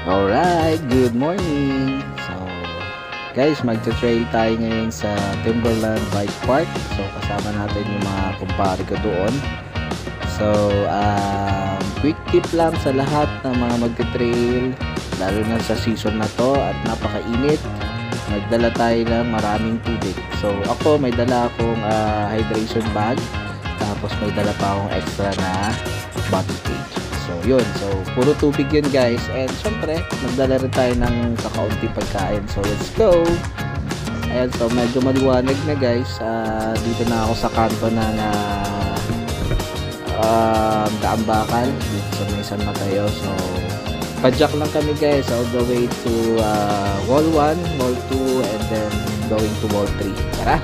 Alright, good morning! So, guys, magta-trail tayo ngayon sa Timberland Bike Park. So, kasama natin yung mga kumpare ko doon. So, quick tip lang sa lahat ng mga magta-trail, lalo na sa season na to at napakainit. Magdala tayo ng maraming tubig. So, ako may dala akong hydration bag. Tapos may dala pa akong extra na bottle cage. So, yun. So, puro tubig yun, guys. And, syempre, magdala rin tayo ng kakaunti pagkain. So, let's go! Ayan, so, medyo maliwanag na, guys. Dito na ako sa kanto ng Daambakan. Dito sa may San Mateo. So, padjak lang kami, guys. All the way to Wall 1, Wall 2, and then going to Wall 3. Tara!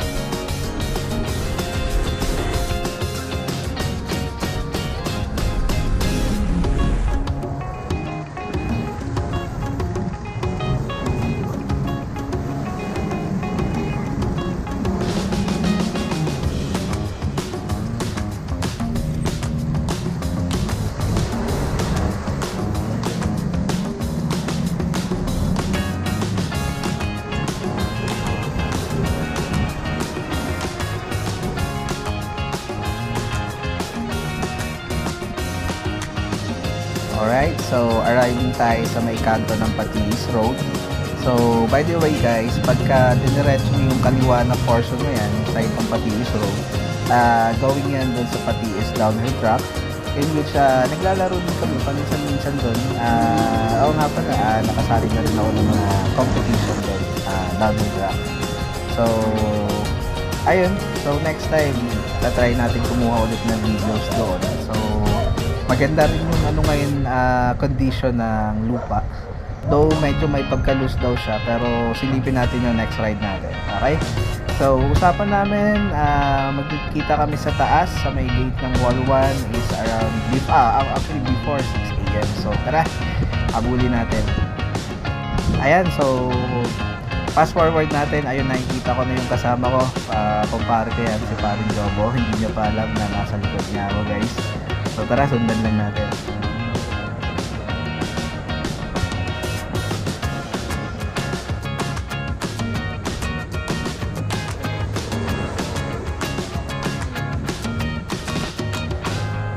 Alright, so arriving tayo sa may kanto ng Patiis Road. So, by the way guys, pagka diniretso nyo yung kaliwa na portion na yan, yung side ng Patiis Road, going yan dun sa Patiis downhill track, in which naglalaro din kami paminsan-minsan dun. Oo nga pala, nakasali na rin ako ng mga competition dun, downhill track. So, ayun, so next time, tatry natin kumuha ulit ng videos doon. So, maganda rin yung ngayon condition ng lupa. Though medyo may pagka-loose daw siya, pero silipin natin yung next ride natin. Okay? So, usapan namin, magkikita kami sa taas, sa may gate ng Wall 1 is around, actually before 6 AM. So, tara, habulin natin. Ayan, so, fast forward natin, ayun, nakikita ko na yung kasama ko. Kumpare ko yan, si Paring Jobo. Hindi niya pa alam na nasa likod niya ako, guys. So tara, sundan lang natin.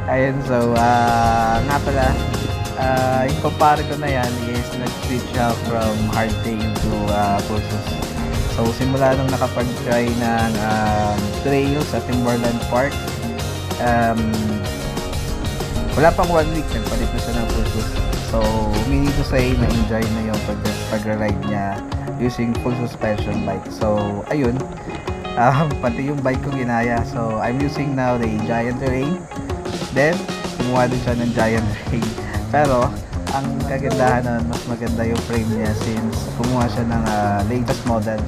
Ayun, so nga pala, yung kumpare ko na yan is nag-switch siya from hardtail to pulsos. So simula nung nakapag-try ng trail sa Timberland Park, wala pang 1 week, nagpalit na siya ng pulsos. So, meaning to say, na-enjoy na yung pag-ride niya using full suspension bike. So, ayun, pati yung bike ko ginaya. So, I'm using now the Giant Terrain. Then, kumuha din siya ng Giant Terrain. Pero, ang kagandahan nun, mas maganda yung frame niya since kumuha siya ng latest model.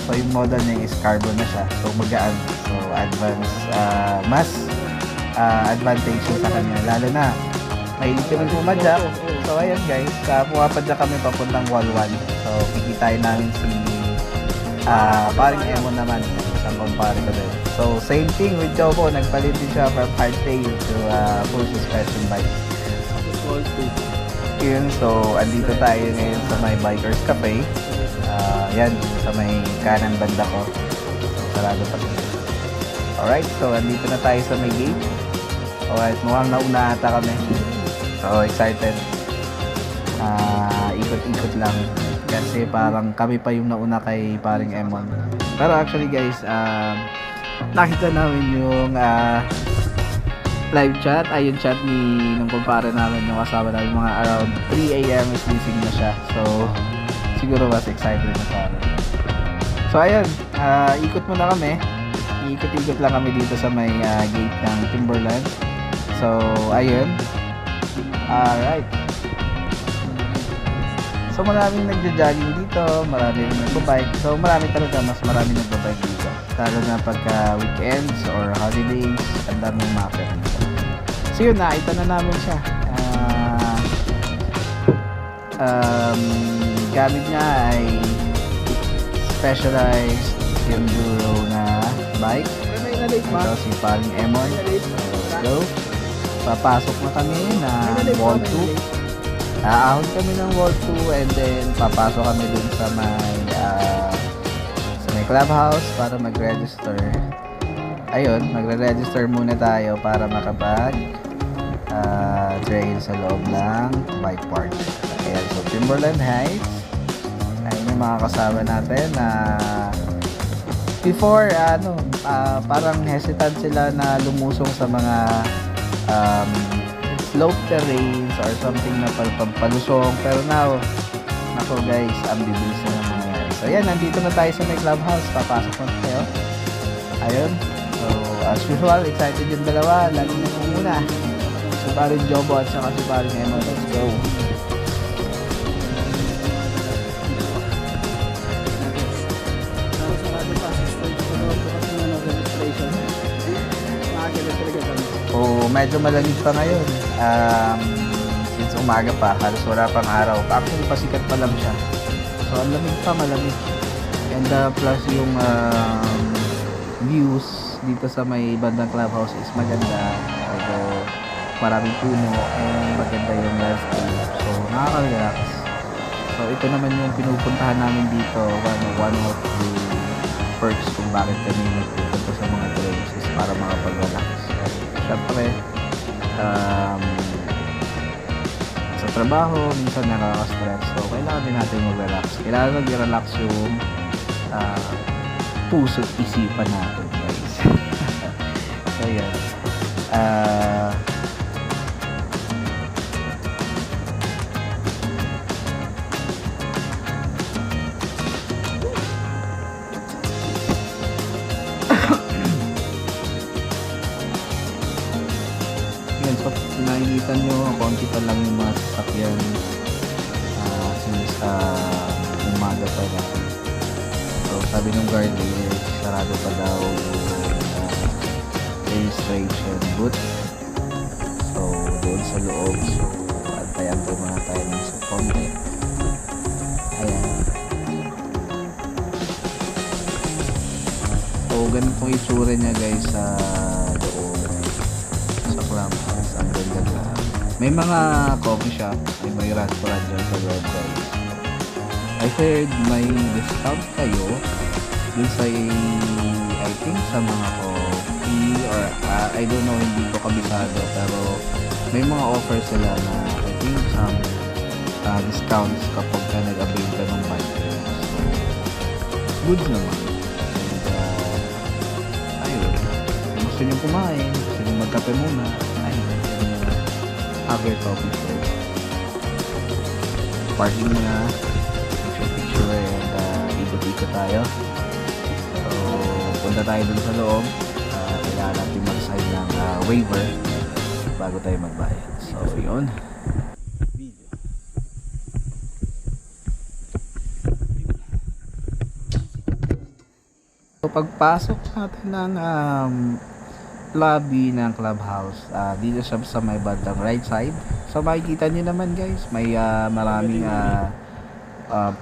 So, yung model niya is carbon na siya. So, magaan. So, mas advantage sa kanya, lalo na mahilig kami pumadyak. So ayan guys, pumapadyak kami papuntang Wall 1. So kikitain namin si Paring Emon naman, isang kumpare ko din. So same thing with Jobo, nagpalit din siya from hardtail to full suspension bike. Yun, so andito tayo ngayon sa may Bikers Cafe. Yan, sa may kanan banda ko. Sarado pa siya. Alright, so andito na tayo sa may gate. Alright, mukhang nauna ata kami. So, excited. Ikot-ikot lang. Kasi parang kami pa yung nauna kay Paring Emon. Pero actually guys, nakita namin yung live chat. Ay, yung chat ng kumpare namin, yung kasama namin, mga around 3 AM is missing na siya. So, siguro mas excited na para. So, ayun. Ikot muna kami. Ikot-ikot lang kami dito sa may gate ng Timberland. So, ayun. Alright. So, maraming nagja-jogging dito. Maraming nagbabike. So, mas marami nagbabike dito. Lalo na pagka weekends or holidays. Ang daming mapper dito. So, yun, nakita na namin siya. Gamit niya ay specialized enduro na bike. Ito si Paring Emon. So, let's go. Papasok na kami na Wall 2. Aahon kami ng Wall 2 and then papasok kami dun sa may clubhouse para mag-register. Ayun, magre-register muna tayo para makapag trail sa loob ng bike park. Ayan, so Timberland Heights. Ayun yung mga kasama natin na before parang hesitant sila na lumusong sa mga slope terrains or something na palusong, pero now nako guys, ang bibilis na nangyayari. So yan, nandito na tayo sa may clubhouse, papasok na tayo. Ayun, so as usual, excited yung dalawa, lalo na yung una, si paring Jobo at saka si paring Emma. Let's go. So, medyo malamig pa ngayon. Since umaga pa, halos wala pang araw. Actually, pasikat pa lang siya. So, ang lamig pa, malamig. And plus yung views dito sa may bandang clubhouse is maganda. Although, maraming puno and maganda yung landscape. So, nakaka-relax. So, ito naman yung pinupuntahan namin dito. One of the perks kung bakit kami nagpupunta sa mga trails is para makapag-relax. Siyempre, sa trabaho, minsan nakaka-stress. So, kailangan din natin mag-relax. Kailangan mag-relax yung puso at isipan natin, guys. So, yan. Nakikita nyo, konti pa lang yung mga sasakyan since umaga pa lang. So sabi ng guard is sarado pa daw yung registration booth. So doon sa loob, so antayan po muna tayo ng sa konti. Ayan. So ganito yung itsura niya guys sa loob sa clubhouse. Ang ganda. May mga coffee shop, may restaurant dyan sa loob guys. I heard may discount kayo dun sa I think sa mga coffee or I don't know, hindi ko kabisado, pero may mga offer sila na I think some discounts kapag ka nag-avail ka ng bike. So good naman. And ayun, kung gusto nyo kumain, gusto nyo magkape muna, have your coffee first. Parking muna, picture and ikot-ikot tayo. So punta tayo dun sa loob. Kailangan natin mag-sign ng waiver bago tayo magbayad. So yun. So pagpasok natin ng lobby ng clubhouse, dito siya sa may bandang right side. So makikita nyo naman guys, may maraming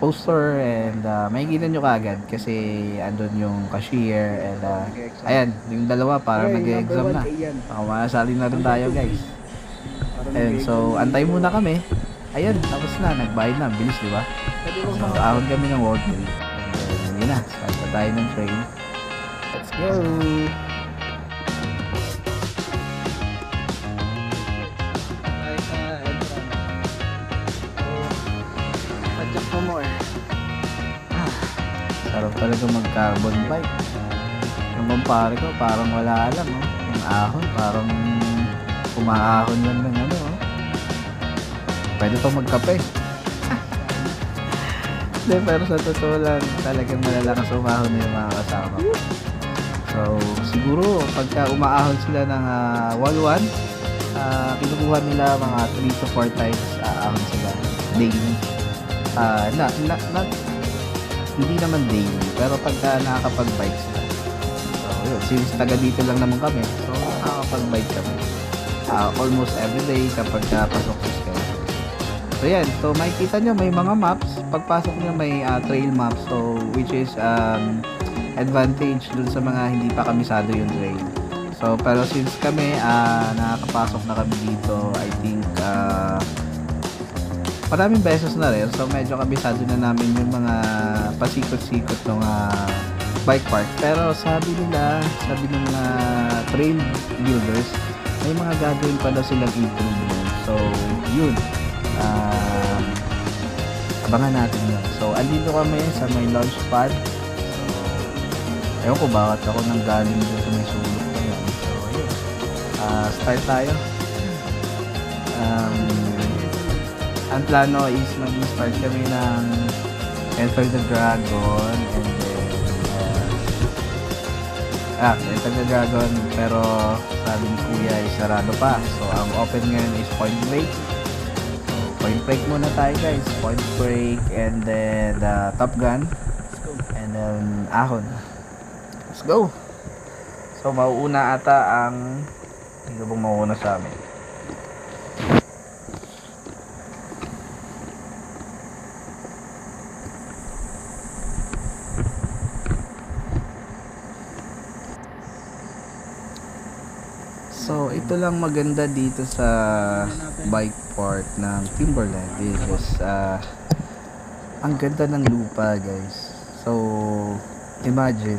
poster and makikita nyo kaagad kasi andun yung cashier and ayan, yung dalawa para nag-exam na. Masali na rin tayo guys. And so antay muna kami. Ayan, tapos na, nagbayad na, bilis diba? So ahon kami ng Wall 3 and yun na, start na tayo ng train. Let's go! Sarap talaga mag-carbon bike. Yung kumpare ko parang wala alam, oh. Yung ahon parang umaahon lang ng ano, oh. Pwede pa magkape. Hindi, pero sa totoo lang talagang malalakas umahon na yung mga kasama ko. So siguro pagka umaahon sila ng wall 1, kinukuha nila mga 3 to 4 times ahon sila daily. Hindi naman daily, pero pagka nakakapag-bike sila. So yun, since taga dito lang naman kami, so nakakapag-bike kami almost everyday kapag pasok sa schedule. So yan, so makikita nyo may mga maps. Pagpasok nyo may trail maps, so which is advantage dun sa mga hindi pa kamisado yung trail. So pero since kami nakakapasok na kami dito, I think maraming beses na rin. So medyo kabisado na namin yung mga pasikot-sikot ng bike park. Pero sabi ng mga trail builders, may mga gagawin pa daw silang improvement. So yun, abangan natin yun. So andito kami sa may launch pad. So ewan ko bakit ako nang galing dun sa may sulok na yan. So yun, start tayo. Ang plano is mag-start kami ng Enter the Dragon and then Enter the Dragon, pero sabi ni Kuya ay sarado pa. So ang open ngayon is Point Break. So Point Break muna tayo guys. Point Break and then Top Gun and then Ahon. Let's go. So mauuna ata ang hindi bang mauuna sa amin. So, ito lang maganda dito sa bike park ng Timberland is ang ganda ng lupa guys. So, imagine,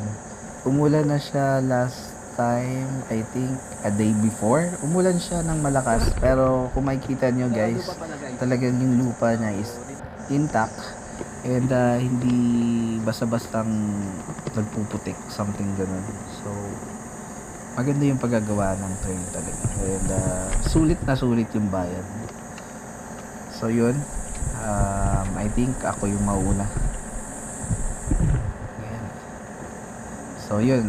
umulan na siya last time, I think a day before. Umulan siya ng malakas, pero kung makikita nyo guys, talagang yung lupa niya is intact and hindi basta-bastang nagpuputik, something ganun. So, maganda yung paggagawa ng trail talaga. And sulit na sulit yung bayan. So yun, I think ako yung mauna. Ayan. So yun,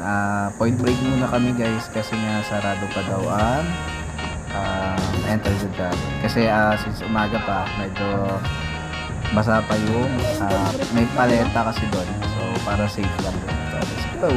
Point Break muna kami guys kasi nga sarado pa daw ang Enter the Dragon. Kasi since umaga pa, medyo basa pa yung may paleta kasi doon. So para safe lang doon. So let's go!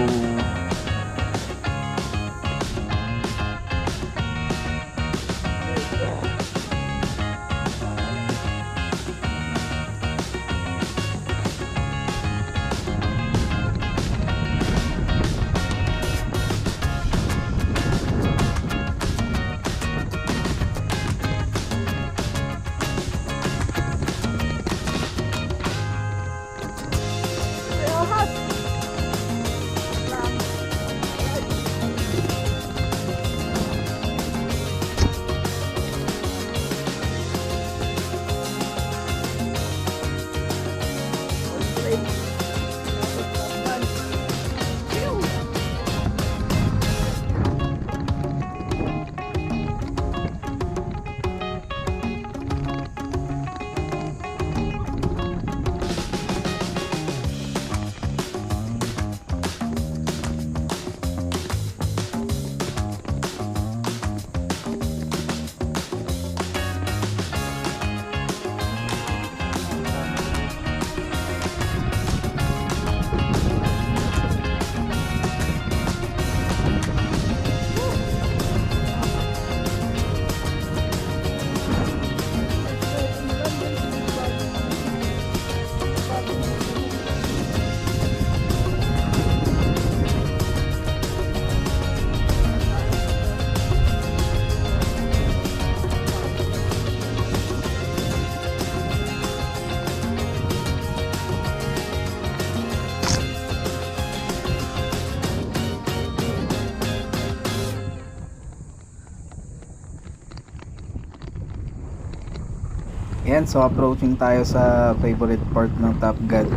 Yan, so approaching tayo sa favorite part ng Top Gun,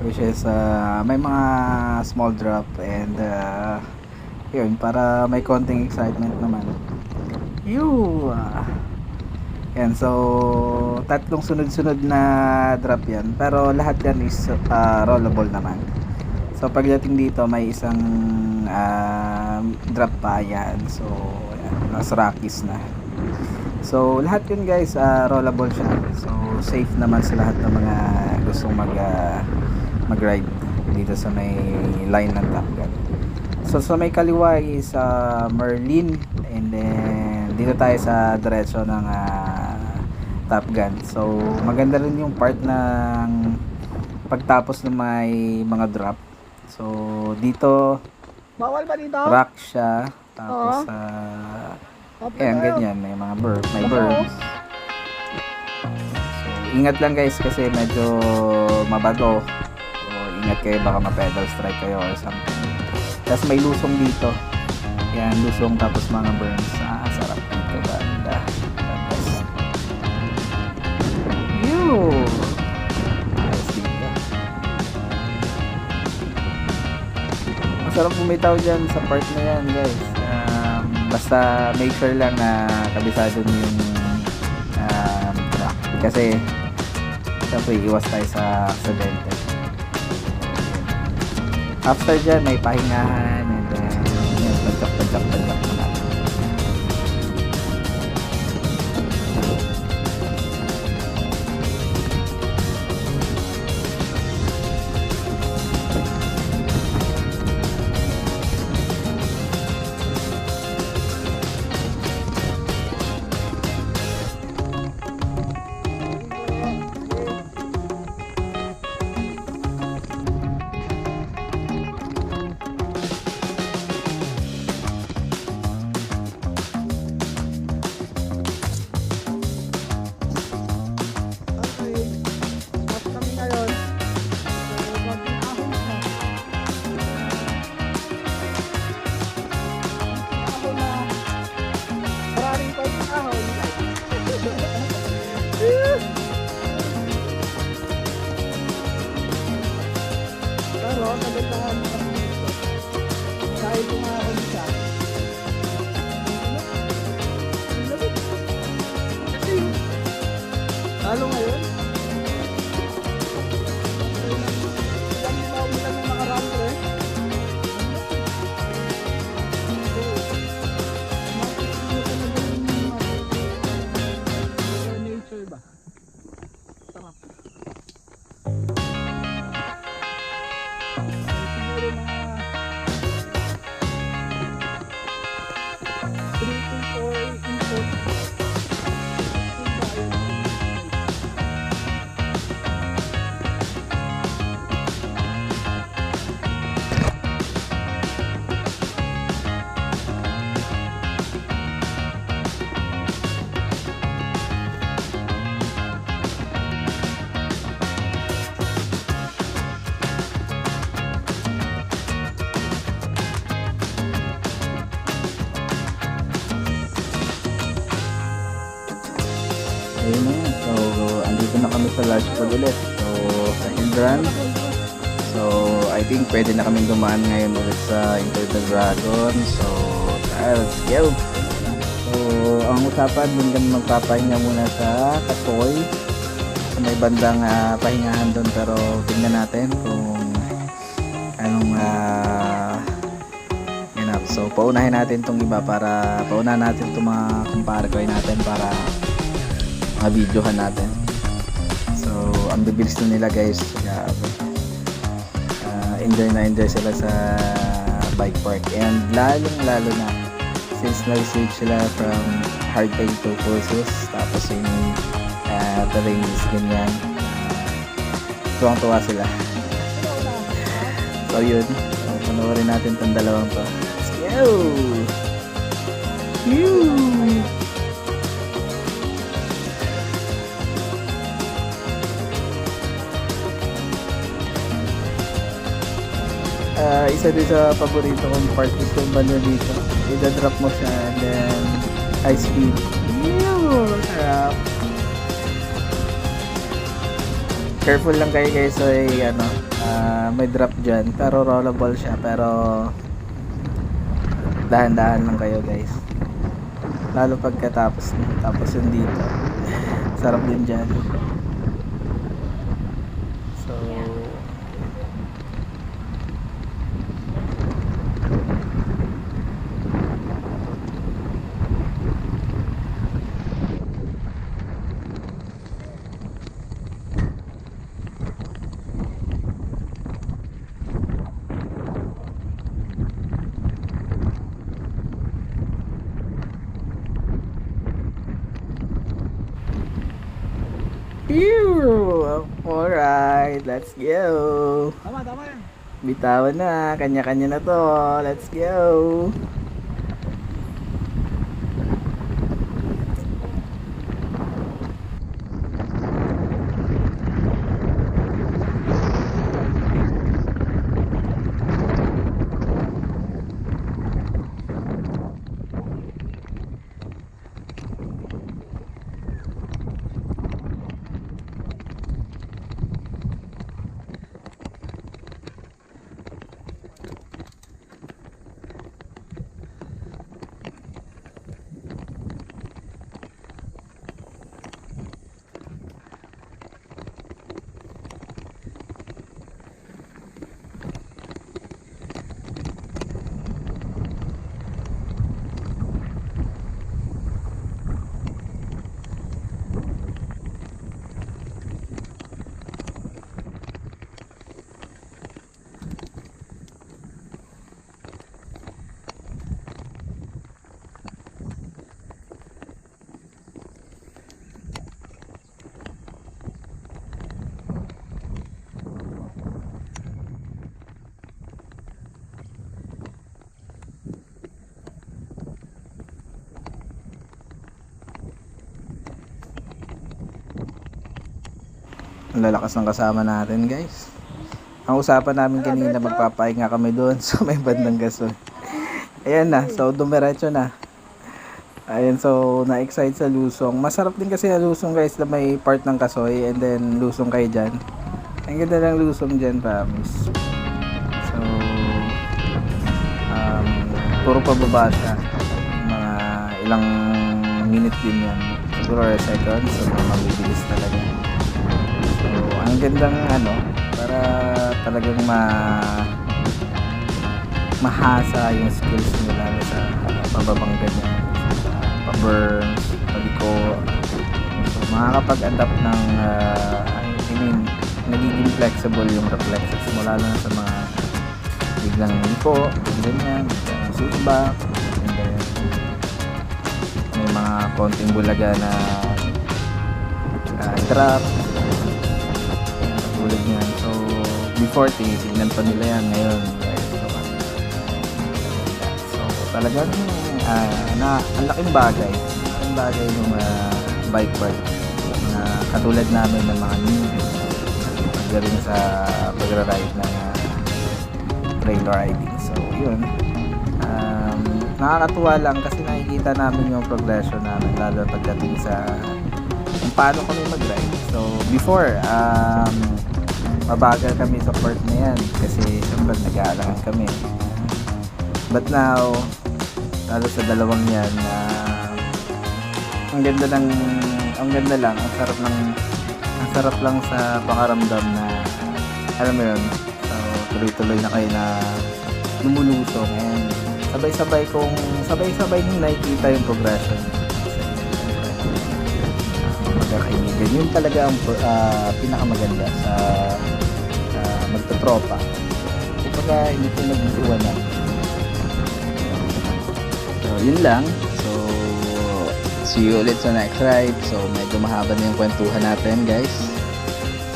which is may mga small drop and yun, para may konting excitement naman. Yan, so tatlong sunod-sunod na drop yan, pero lahat yan is rollable naman. So pagdating dito may isang drop pa yan, so yan, nasa Rockies na. So lahat yun guys, rollable siya. So safe naman sa lahat ng mga gustong mag-ride dito sa may line ng Top Gun. So sa may kaliwa is Merlin, and then dito tayo sa diretso ng Top Gun. So maganda rin yung part ng pagtapos ng may mga drop. So dito bawal ba dito? rock siya, tapos ayan, ganyan, may mga birds, may birds. So Ingat lang guys kasi medyo mabago. So, ingat kayo baka ma-pedal strike kayo or something. Tapos may lusong dito. Yan, lusong tapos mga burns. Sarap dito banda. Tapos ayos dito. Masarap bumitaw dyan sa part na yan guys. Basta make sure lang na kabisado nyo yung track. Kasi syempre iwas tayo sa aksidente. After dyan may pahingahan and then yun, padyak naman. Lalo ngayon? Nature ba? Sarap. Siguro mga 3 to 4 inches. Ayun na nga. So, andito na kami sa large pod ulit. So, sa Hildran. So, I think pwede na kami dumaan ngayon ulit sa Enter the Dragon. So, let's go! So, ang usapan, doon kami magpapahinga muna sa Katoy. So, may bandang pahingahan doon pero tingnan natin kung anong ganap. So, paunahin natin itong iba para paunahin natin itong mga kumpare ko natin para videohan natin. So, ang bibilis na nila guys. Enjoy sila sa bike park. And lalo na since nag-switch sila from hard pay to courses. Tapos yung terrains, ganyan. Tuwang-tuwa sila. So, yun. So, panoorin natin itong dalawang to. Let's go! Isa din sa paborito kong part is yung banda dito. I-drop mo siya and then high speed. Sarap. Careful lang kayo guys. So, may drop dyan. Pero rollable siya. Pero dahan-dahan lang kayo guys. Lalo pagkatapos. Tapos yung dito. Sarap din dyan. Alright, let's go. Tama yan. Bitawan na, kanya-kanya na to. Let's go. Ang lalakas ng kasama natin, guys. Ang usapan namin kanina, magpapahinga kami doon sa may bandang Gasol. Ayan na, so dumiretso na. Ayan, so na-excite sa Lusong. Masarap din kasi ang Lusong, guys, na may part ng Kasoy and then Lusong kayo dyan. Ang ganda ng Lusong dyan, promise. So, puro pababa siya. Mga ilang minute din yan. Siguro seconds, so mabibilis talaga. So, ang gandang para talagang mahasa yung skills nila sa pababang ganyan, sa pa-burns, paliko. So makakapag-adapt ng nagiging flexible yung reflexes mo, lalo na sa mga biglang liko, ganyan, biglang susba, and then may mga konting bulaga na drop, tulad niyan. So before, tinitignan pa nila yan. Ngayon, so talagang ang laking bagay ng bike park na katulad namin ng mga newbies pagdating sa pagra-ride ng trail riding. So yun, nakakatuwa lang kasi nakikita namin yung progression namin, lalo pagdating sa kung paano kami mag-ride. So before, mabagal kami sa part na yan kasi siyempre nag-aalangan kami. But now, lalo sa dalawang yan, ang ganda lang, ang sarap lang sa pakaramdam na, alam mo yun, so tuloy-tuloy na kayo na lumulusong and sabay-sabay nung nakikita yung progression. Magkakaibigan, yun talaga ang pinakamaganda sa magtotropa. Kumbaga hindi ko nag-iwanan. So yun lang. So see you ulit sa next ride. So medyo mahaba na yung kwentuhan natin, guys.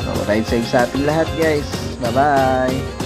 So ride safe sa ating lahat, guys. Bye bye.